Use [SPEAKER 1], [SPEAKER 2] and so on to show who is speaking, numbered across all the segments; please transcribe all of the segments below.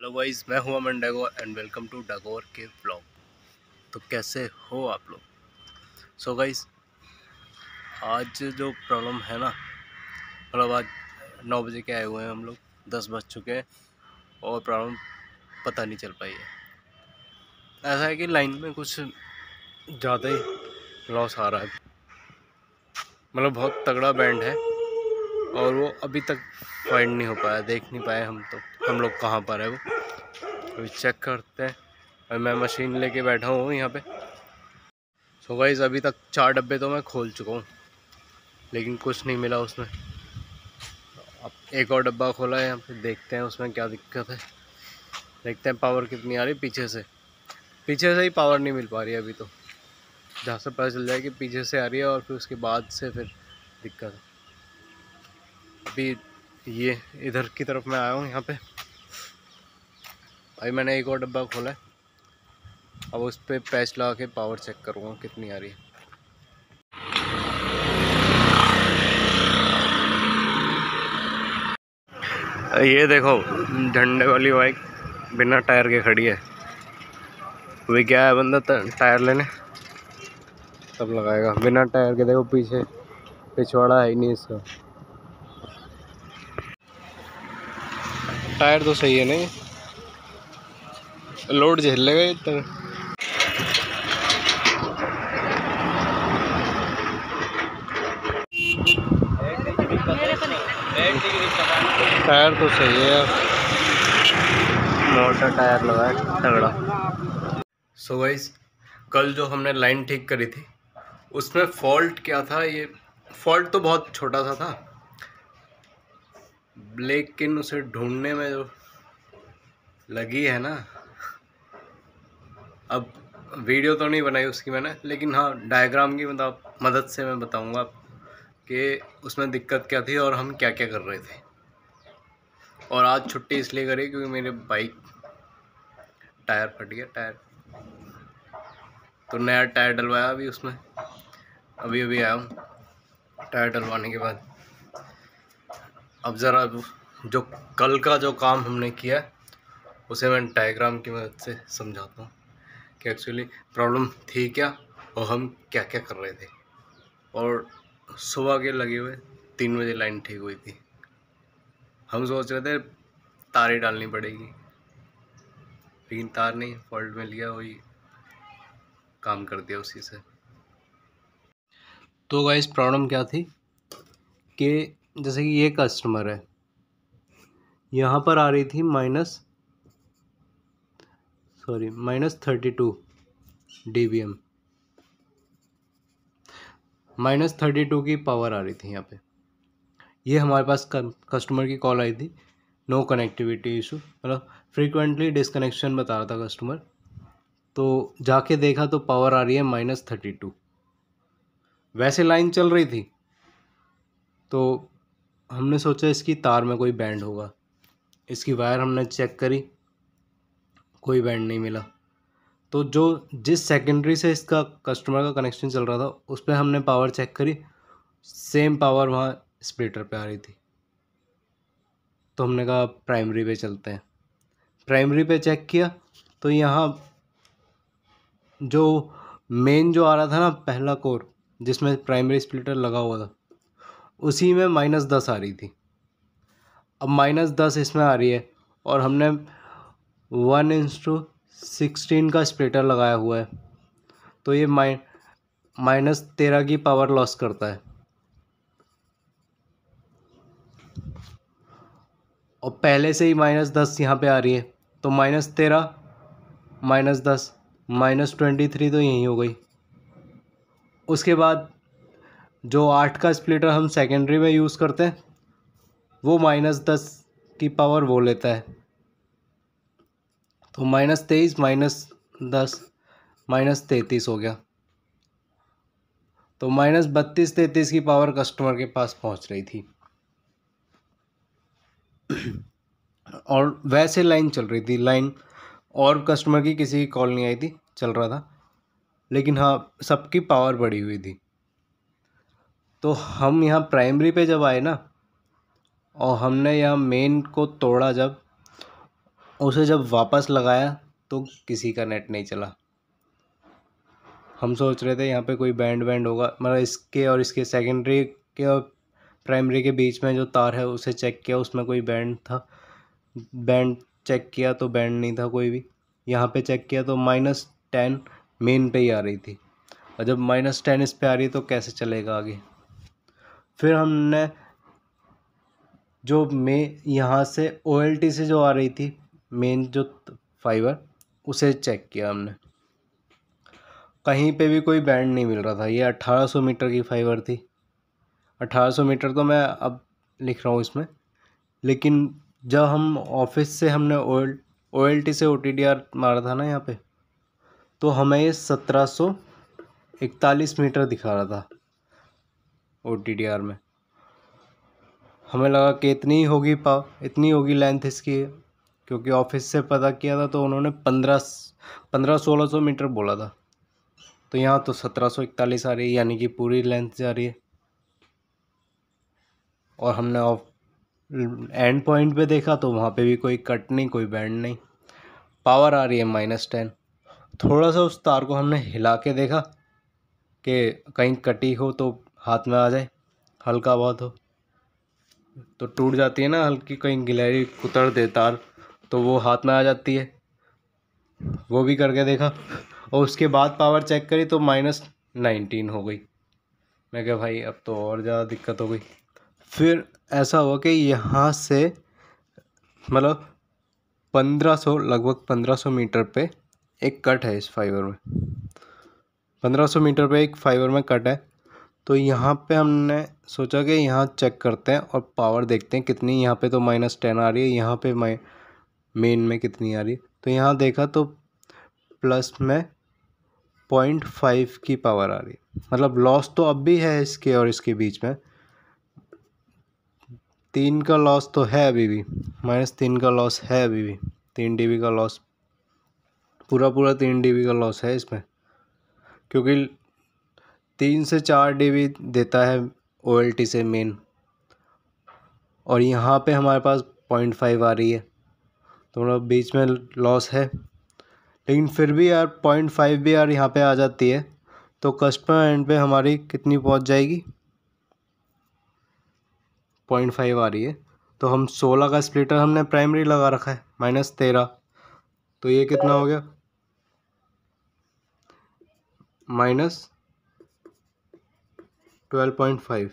[SPEAKER 1] Hello guys, मैं हूं अमन डैगोर and welcome to डैगोर के व्लॉग। तो कैसे हो आप लोग? सो गाइस, आज जो प्रॉब्लम है ना, मतलब आज 9 बजे के आए हुए हैं हम लोग, 10 बज चुके हैं और प्रॉब्लम पता नहीं चल पाई है। ऐसा है कि लाइन में कुछ ज़्यादा ही लॉस आ रहा है, मतलब बहुत तगड़ा बैंड है और वो अभी तक फाइंड नहीं हो पाया, देख नहीं पाए हम लोग कहाँ पर है वो। अभी चेक करते हैं और मैं मशीन लेके बैठा हूँ यहाँ पे। सो गाइस, अभी तक 4 डब्बे तो मैं खोल चुका हूँ लेकिन कुछ नहीं मिला उसमें। अब एक और डब्बा खोला है यहाँ पे, देखते हैं उसमें क्या दिक्कत है। देखते हैं पावर कितनी आ रही है पीछे से ही पावर नहीं मिल पा रही है अभी तो। जहाँ से पता चल जाए कि पीछे से आ रही है और फिर उसके बाद से फिर दिक्कत है। अभी ये इधर की तरफ मैं आया हूँ यहाँ पे। भाई मैंने एक और डब्बा खोला है, अब उस पर पैच लगा के पावर चेक करूँगा कितनी आ रही है। ये देखो, झंडे वाली बाइक बिना टायर के खड़ी है। अभी क्या है, बंदा टायर लेने तब लगाएगा। बिना टायर के देखो, पीछे पिछवाड़ा है ही नहीं इसका। टायर तो सही है, नहीं लोड झेल लेगा इतना। टायर तो सही है, मोटा टायर लगा है तगड़ा। सो गाइस, कल जो हमने लाइन ठीक करी थी उसमें फॉल्ट क्या था, ये फॉल्ट तो बहुत छोटा सा था लेकिन उसे ढूंढने में जो लगी है ना, अब वीडियो तो नहीं बनाई उसकी मैंने, लेकिन हाँ डायग्राम की मदद से मैं बताऊंगा कि उसमें दिक्कत क्या थी और हम क्या क्या कर रहे थे। और आज छुट्टी इसलिए करी क्योंकि मेरे बाइक टायर फट गया। टायर तो नया टायर डलवाया अभी उसमें, अभी आया हूँ टायर डलवाने के बाद। अब ज़रा जो कल का जो काम हमने किया उसे मैं डायग्राम की मदद से समझाता हूँ कि एक्चुअली प्रॉब्लम थी क्या और हम क्या क्या कर रहे थे। और सुबह के लगे हुए 3 बजे लाइन ठीक हुई थी। हम सोच रहे थे तारें डालनी पड़ेगी, लेकिन तार नहीं, फॉल्ट में लिया, वही काम कर दिया उसी से। तो गाइस, प्रॉब्लम क्या थी कि जैसे कि ये कस्टमर है, यहाँ पर आ रही थी -32 dBm, -32 की पावर आ रही थी यहाँ पे। ये हमारे पास कस्टमर की कॉल आई थी, नो कनेक्टिविटी इशू, मतलब फ्रीक्वेंटली डिसकनेक्शन बता रहा था कस्टमर। तो जाके देखा तो पावर आ रही है -32। वैसे लाइन चल रही थी तो हमने सोचा इसकी तार में कोई बैंड होगा। इसकी वायर हमने चेक करी, कोई बैंड नहीं मिला। तो जिस सेकेंडरी से इसका कस्टमर का कनेक्शन चल रहा था उस पर हमने पावर चेक करी, सेम पावर वहाँ स्प्लिटर पे आ रही थी। तो हमने कहा प्राइमरी पे चलते हैं। प्राइमरी पे चेक किया तो यहाँ जो मेन जो आ रहा था ना, पहला कोर जिसमें प्राइमरी स्प्लिटर लगा हुआ था, उसी में -10 आ रही थी। अब -10 इसमें आ रही है और हमने 1:16 का स्प्लिटर लगाया हुआ है, तो ये -13 की पावर लॉस करता है। और पहले से ही -10 यहाँ पे आ रही है, तो -13 -10 -23 तो यही हो गई। उसके बाद जो 8 का स्प्लिटर हम सेकेंडरी में यूज़ करते हैं वो -10 की पावर वो लेता है, तो -23 -10 -33 हो गया। तो -32 33 की पावर कस्टमर के पास पहुंच रही थी। और वैसे लाइन चल रही थी, लाइन और कस्टमर की किसी की कॉल नहीं आई थी, चल रहा था, लेकिन हाँ सबकी पावर बढ़ी हुई थी। तो हम यहाँ प्राइमरी पे जब आए ना और हमने यहाँ मेन को तोड़ा जब, उसे जब वापस लगाया तो किसी का नेट नहीं चला। हम सोच रहे थे यहाँ पे कोई बैंड होगा, मतलब इसके और इसके सेकेंडरी के और प्राइमरी के बीच में जो तार है उसे चेक किया, उसमें कोई बैंड था। बैंड चेक किया तो बैंड नहीं था कोई भी। यहाँ पे चेक किया तो -10 मेन पे ही आ रही थी, और जब -10 इस पे आ रही है तो कैसे चलेगा आगे। फिर हमने जो यहाँ से OLT से जो आ रही थी मेन जो फाइबर, उसे चेक किया हमने। कहीं पे भी कोई बैंड नहीं मिल रहा था। ये 1800 मीटर की फाइबर थी। 1800 मीटर तो मैं अब लिख रहा हूँ इसमें, लेकिन जब हम ऑफिस से हमने OLT से OTDR मारा था ना यहाँ पे, तो हमें ये 1741 मीटर दिखा रहा था OTDR में। हमें लगा कि इतनी होगी इतनी होगी लेंथ इसकी, क्योंकि ऑफिस से पता किया था तो उन्होंने 1600 मीटर बोला था। तो यहाँ तो 1741 आ रही है, यानी कि पूरी लेंथ जा रही है। और हमने एंड पॉइंट पे देखा तो वहाँ पे भी कोई कट नहीं, कोई बैंड नहीं। पावर आ रही है -10। थोड़ा सा उस तार को हमने हिला के देखा कि कहीं कटी हो तो हाथ में आ जाए, हल्का बहुत हो तो टूट जाती है ना, हल्की कहीं गिलहरी कुतर दे तार तो वो हाथ में आ जाती है। वो भी करके देखा, और उसके बाद पावर चेक करी तो -19 हो गई। मैं कहा भाई अब तो और ज़्यादा दिक्कत हो गई। फिर ऐसा हुआ कि यहाँ से मतलब 1500 लगभग 1500 मीटर पे एक कट है इस फाइबर में। 1500 मीटर पे एक फाइबर में कट है। तो यहाँ पे हमने सोचा कि यहाँ चेक करते हैं और पावर देखते हैं कितनी। यहाँ पे तो -10 आ रही है, यहाँ पे मेन में कितनी आ रही है। तो यहाँ देखा तो प्लस में 0.5 की पावर आ रही है। मतलब लॉस तो अब भी है इसके और इसके बीच में, 3 का लॉस तो है अभी भी, -3 का लॉस है अभी भी। 3 dB का लॉस, पूरा 3 dB का लॉस है इसमें, क्योंकि 3 से 4 dB देता है OLT से मेन, और यहाँ पे हमारे पास 0.5 आ रही है, तो मतलब बीच में लॉस है। लेकिन फिर भी यार 0.5 भी यार यहाँ पे आ जाती है तो कस्टमर एंड पे हमारी कितनी पहुँच जाएगी, 0.5 आ रही है। तो हम 16 का स्प्लिटर हमने प्राइमरी लगा रखा है, -13, तो ये कितना हो गया, -12.5।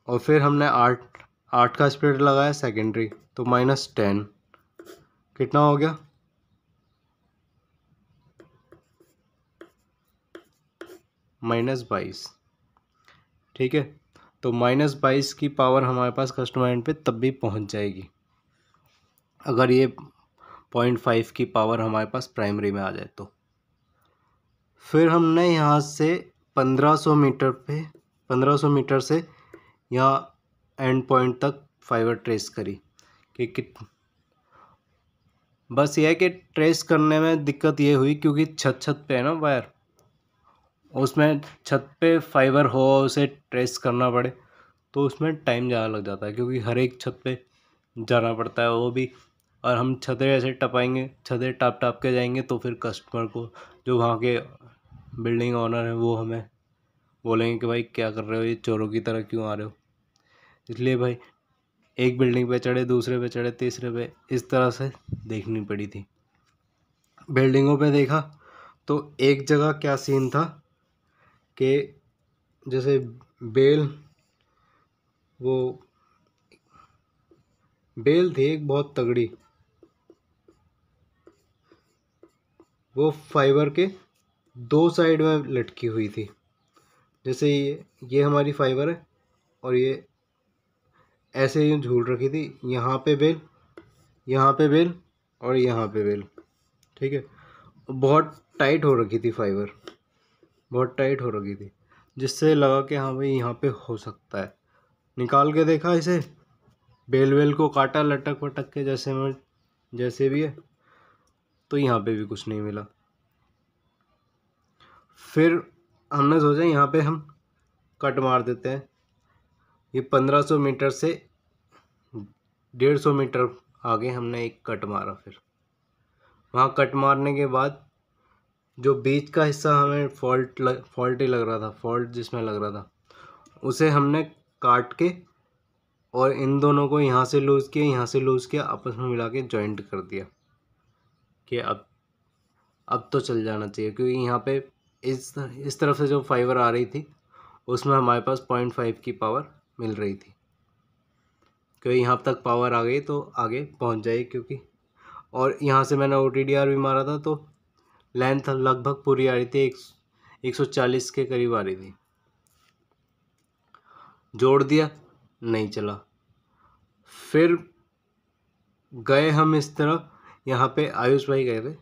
[SPEAKER 1] और फिर हमने 8 का स्प्लिटर लगाया सेकेंडरी, तो -10 कितना हो गया, -22। ठीक है, तो -22 की पावर हमारे पास कस्टमर एंड पे तब भी पहुंच जाएगी अगर ये 0.5 की पावर हमारे पास प्राइमरी में आ जाए तो। फिर हमने यहाँ से 1500 मीटर से यहाँ एंड पॉइंट तक फाइबर ट्रेस करी कि बस ये है कि ट्रेस करने में दिक्कत ये हुई क्योंकि छत पे है ना वायर, उसमें छत पे फाइबर हो उसे ट्रेस करना पड़े तो उसमें टाइम ज़्यादा लग जाता है, क्योंकि हर एक छत पे जाना पड़ता है वो भी। और हम छतें ऐसे टपाएंगे, छतें टाप के जाएंगे तो फिर कस्टमर को, जो वहाँ के बिल्डिंग ऑनर है, वो हमें बोलेंगे कि भाई क्या कर रहे हो, ये चोरों की तरह क्यों आ रहे हो। इसलिए भाई एक बिल्डिंग पे चढ़े, दूसरे पे चढ़े, तीसरे पे, इस तरह से देखनी पड़ी थी। बिल्डिंगों पे देखा तो एक जगह क्या सीन था कि जैसे बेल थी एक बहुत तगड़ी, वो फाइबर के 2 साइड में लटकी हुई थी। जैसे ये हमारी फाइबर है और ये ऐसे ही झूल रखी थी, यहाँ पे बेल, यहाँ पे बेल और यहाँ पे बेल। ठीक है, बहुत टाइट हो रखी थी फाइबर, बहुत टाइट हो रखी थी, जिससे लगा कि हाँ भाई यहाँ पे हो सकता है। निकाल के देखा इसे, बेल को काटा लटक वटक के जैसे भी है, तो यहाँ पे भी कुछ नहीं मिला। फिर हमने सोचा यहाँ पे हम कट मार देते हैं। ये 1500 मीटर से 150 मीटर आगे हमने एक कट मारा। फिर वहाँ कट मारने के बाद जो बीच का हिस्सा हमें फॉल्ट ही लग रहा था, फॉल्ट जिसमें लग रहा था, उसे हमने काट के और इन दोनों को यहाँ से लूज़ किया, यहाँ से लूज़ किया, आपस में मिला के जॉइंट कर दिया कि अब तो चल जाना चाहिए। क्योंकि यहाँ पे इस तरफ से जो फाइबर आ रही थी उसमें हमारे पास 0.5 की पावर मिल रही थी, क्योंकि यहाँ तक पावर आ गई तो आगे पहुँच जाएगी। क्योंकि और यहाँ से मैंने OTDR भी मारा था तो लेंथ लगभग पूरी आ रही थी, 140 के करीब आ रही थी। जोड़ दिया, नहीं चला। फिर गए हम इस तरफ, यहाँ पे आयुष भाई गए थे,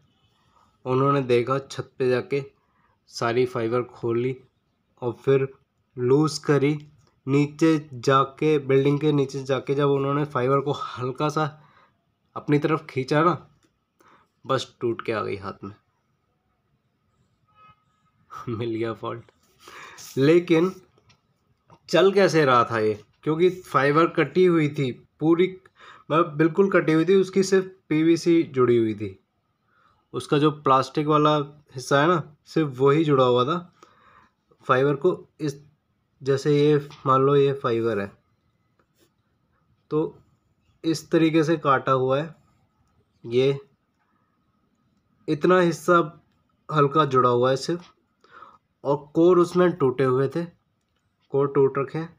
[SPEAKER 1] उन्होंने देखा, छत पे जाके सारी फाइबर खोली और फिर लूज़ करी। नीचे जाके, बिल्डिंग के नीचे जाके जब उन्होंने फाइबर को हल्का सा अपनी तरफ खींचा ना, बस टूट के आ गई हाथ में। मिल गया फॉल्ट। लेकिन चल कैसे रहा था ये, क्योंकि फाइबर कटी हुई थी पूरी, मतलब बिल्कुल कटी हुई थी, उसकी सिर्फ PVC जुड़ी हुई थी। उसका जो प्लास्टिक वाला हिस्सा है ना, सिर्फ वही जुड़ा हुआ था फाइबर को। इस जैसे ये मान लो ये फाइबर है तो इस तरीके से काटा हुआ है, ये इतना हिस्सा हल्का जुड़ा हुआ है सिर्फ, और कोर उसमें टूटे हुए थे, कोर टूट रखे हैं।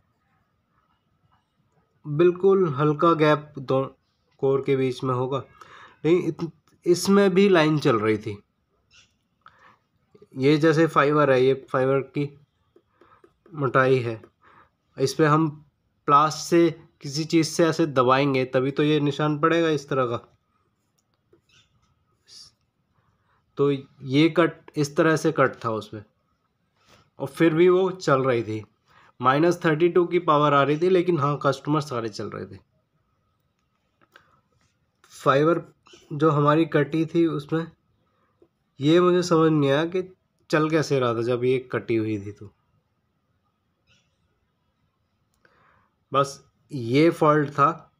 [SPEAKER 1] बिल्कुल हल्का गैप दो कोर के बीच में होगा, लेकिन इसमें भी लाइन चल रही थी। ये जैसे फाइबर है, ये फाइबर की मोटाई है, इस पे हम प्लास से किसी चीज़ से ऐसे दबाएंगे तभी तो ये निशान पड़ेगा इस तरह का। तो ये कट इस तरह से कट था उसमें, और फिर भी वो चल रही थी। -32 की पावर आ रही थी, लेकिन हाँ कस्टमर सारे चल रहे थे। फाइबर जो हमारी कटी थी उसमें ये मुझे समझ नहीं आया कि चल कैसे रहा था जब ये कटी हुई थी। तो बस ये फॉल्ट था,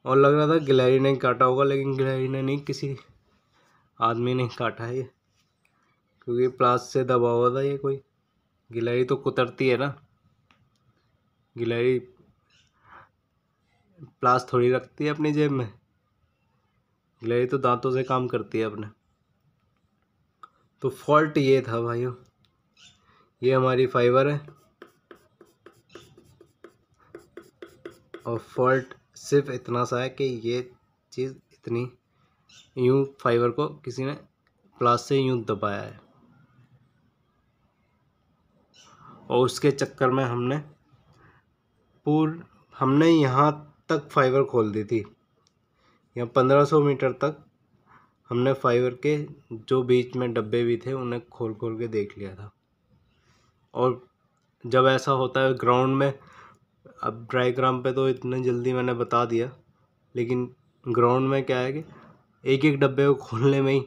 [SPEAKER 1] और लग रहा था गिलहरी ने काटा होगा, लेकिन गिलहरी ने नहीं, किसी आदमी ने काटा है ये, क्योंकि प्लास से दबा हुआ था ये। कोई गिलहरी तो कुतरती है ना, गिलहरी प्लास थोड़ी रखती है अपनी जेब में, गिलहरी तो दांतों से काम करती है अपने। तो फॉल्ट ये था भाइयों, ये हमारी फाइबर है, और फॉल्ट सिर्फ इतना सा है कि ये चीज़ इतनी यूं फाइबर को किसी ने प्लास से यूं दबाया है, और उसके चक्कर में हमने यहाँ तक फाइबर खोल दी थी। यहाँ 1500 मीटर तक हमने फाइबर के जो बीच में डब्बे भी थे उन्हें खोल के देख लिया था। और जब ऐसा होता है ग्राउंड में, अब डायग्राम पे तो इतने जल्दी मैंने बता दिया, लेकिन ग्राउंड में क्या है कि एक एक डब्बे को खोलने में ही